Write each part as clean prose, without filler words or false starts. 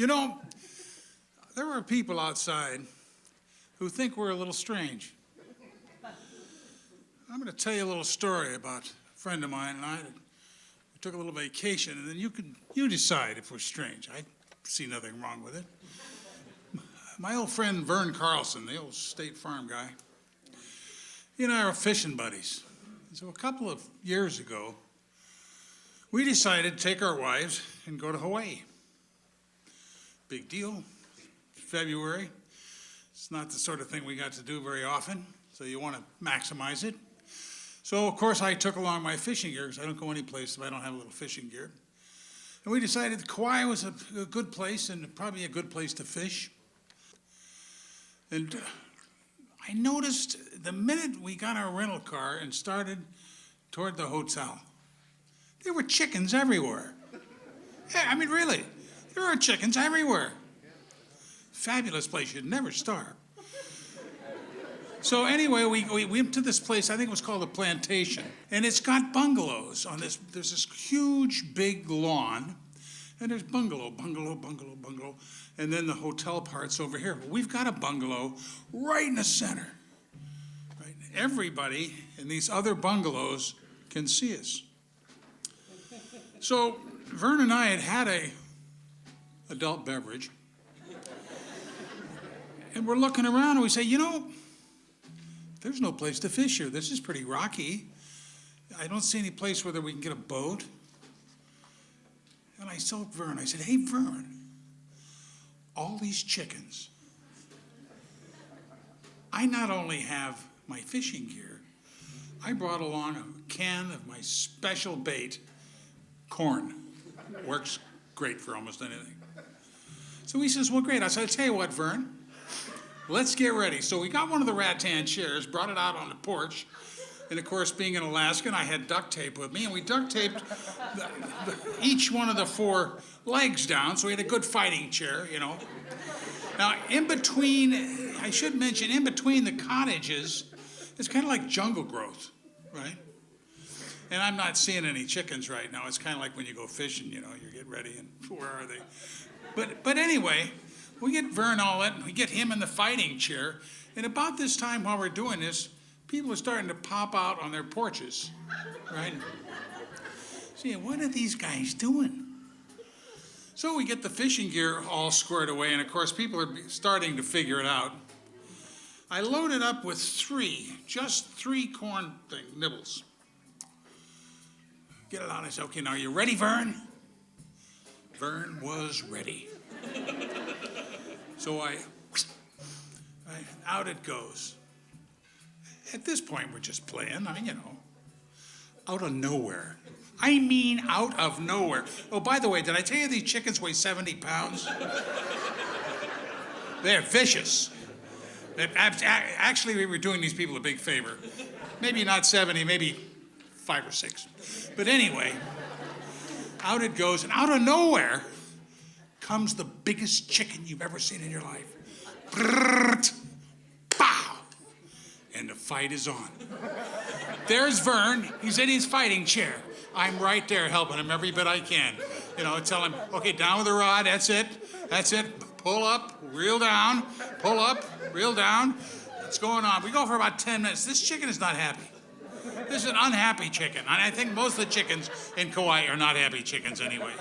You know, there are people outside who think we're a little strange. I'm going to tell you a little story about a friend of mine and I. We took a little vacation, and then you decide if we're strange. I see nothing wrong with it. My old friend Vern Carlson, the old State Farm guy, he and I are fishing buddies. So a couple of years ago, we decided to take our wives and go to Hawaii. Big deal. February. It's not the sort of thing we got to do very often, so you want to maximize it. So, of course, I took along my fishing gear, because I don't go any place if I don't have a little fishing gear. And we decided that Kauai was a good place and probably a good place to fish. And I noticed the minute we got our rental car and started toward the hotel, there were chickens everywhere. Yeah, I mean, really, there are chickens everywhere. Fabulous place, you'd never starve. So anyway, we went to this place, I think it was called the Plantation, and it's got bungalows on this. There's this huge, big lawn, and there's bungalow, and then the hotel part's over here. Well, we've got a bungalow right in the center. Right? Everybody in these other bungalows can see us. So Vern and I had a adult beverage, and we're looking around and we say, you know, there's no place to fish here. This is pretty rocky. I don't see any place where we can get a boat. And I told Vern, I said, hey, Vern, all these chickens. I not only have my fishing gear, I brought along a can of my special bait, corn. Works great for almost anything. So he says, well, great. I said, I'll tell you what, Vern, let's get ready. So we got one of the rattan chairs, brought it out on the porch, and of course, being an Alaskan, I had duct tape with me, and we duct taped each one of the four legs down, so we had a good fighting chair, you know. Now, in between, I should mention, in between the cottages, it's kind of like jungle growth, right? And I'm not seeing any chickens right now. It's kind of like when you go fishing, you know, you get ready, and where are they? But anyway, we get Vern all in, we get him in the fighting chair, and about this time while we're doing this, people are starting to pop out on their porches, right? See, what are these guys doing? So we get the fishing gear all squared away, and of course people are starting to figure it out. I loaded up with just three corn nibbles. Get it out, I said, okay, now you ready, Vern? Vern was ready. So out it goes. At this point, we're just playing, I mean, you know, out of nowhere. I mean, out of nowhere. Oh, by the way, did I tell you these chickens weigh 70 pounds? They're vicious. Actually, we were doing these people a big favor. Maybe not 70, maybe 5 or 6. But anyway, out it goes, and out of nowhere comes the biggest chicken you've ever seen in your life. Brrrt, pow! And the fight is on. There's Vern. He's in his fighting chair. I'm right there helping him every bit I can. You know, tell him, okay, down with the rod, that's it. Pull up, reel down, pull up, reel down. What's going on? We go for about 10 minutes. This chicken is not happy. This is an unhappy chicken. And I think most of the chickens in Kauai are not happy chickens anyway.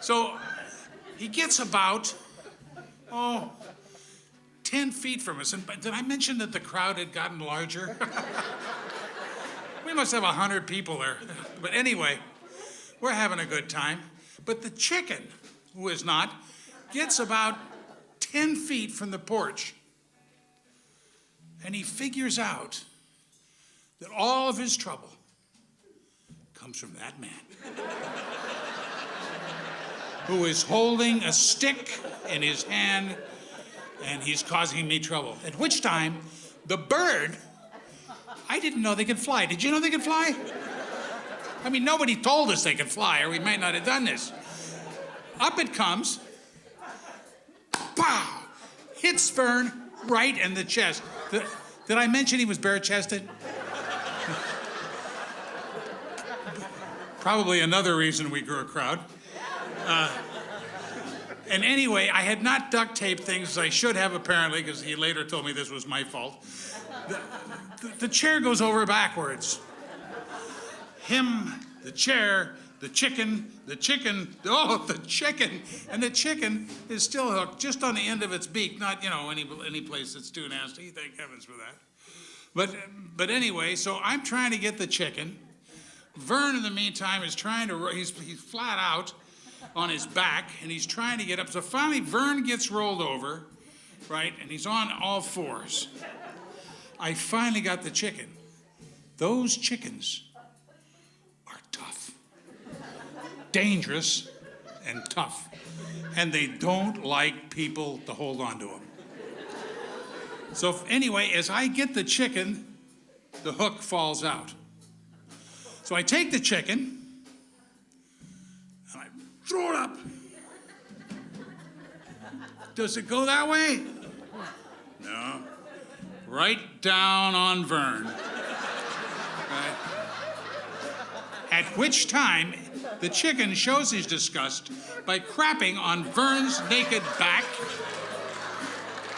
So he gets about, 10 feet from us. And did I mention that the crowd had gotten larger? We must have 100 people there. But anyway, we're having a good time. But the chicken, who is not, gets about 10 feet from the porch. And he figures out that all of his trouble comes from that man who is holding a stick in his hand, and he's causing me trouble. At which time, the bird, I didn't know they could fly. Did you know they could fly? I mean, nobody told us they could fly, or we might not have done this. Up it comes, pow, hits Vern right in the chest. Did I mention he was bare-chested? Probably another reason we grew a crowd. And anyway, I had not duct taped things as I should have, apparently, because he later told me this was my fault. The chair goes over backwards. Him, the chair, the chicken, oh, the chicken. And the chicken is still hooked just on the end of its beak, not, any place that's too nasty. Thank heavens for that. But anyway, so I'm trying to get the chicken. Vern, in the meantime, is trying to, he's flat out on his back, and he's trying to get up. So finally, Vern gets rolled over, right, and he's on all fours. I finally got the chicken. Those chickens are tough, dangerous, and tough, and they don't like people to hold on to them. So anyway, as I get the chicken, the hook falls out. So I take the chicken, and I throw it up. Does it go that way? No. Right down on Vern. Right. At which time, the chicken shows his disgust by crapping on Vern's naked back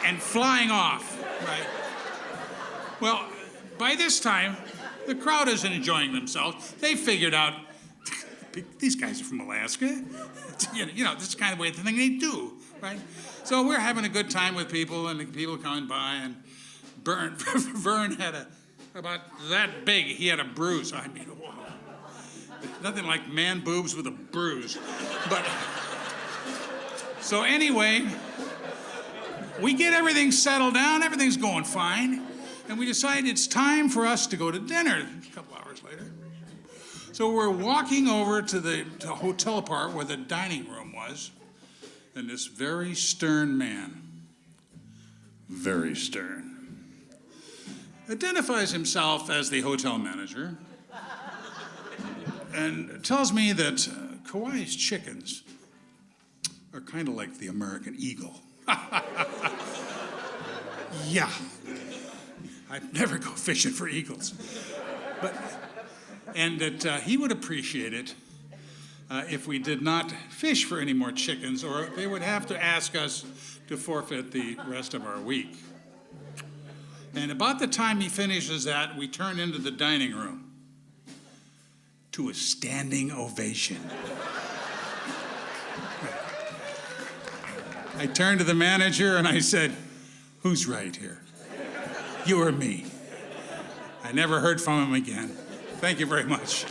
and flying off. Right. Well, by this time, the crowd isn't enjoying themselves. They figured out, these guys are from Alaska. This is kind of the thing they do, right? So we're having a good time with people, and the people coming by, and Vern had about that big, he had a bruise. I mean, whoa. Nothing like man boobs with a bruise. But, so anyway, we get everything settled down, everything's going fine, and we decide it's time for us to go to dinner a couple hours later. So we're walking over to the hotel part where the dining room was, and this very stern man, very stern, identifies himself as the hotel manager and tells me that Kauai's chickens are kind of like the American eagle. Yeah. I'd never go fishing for eagles. And that he would appreciate it if we did not fish for any more chickens, or they would have to ask us to forfeit the rest of our week. And about the time he finishes that, we turn into the dining room to a standing ovation. I turned to the manager and I said, "Who's right here? You or me?" I never heard from him again. Thank you very much.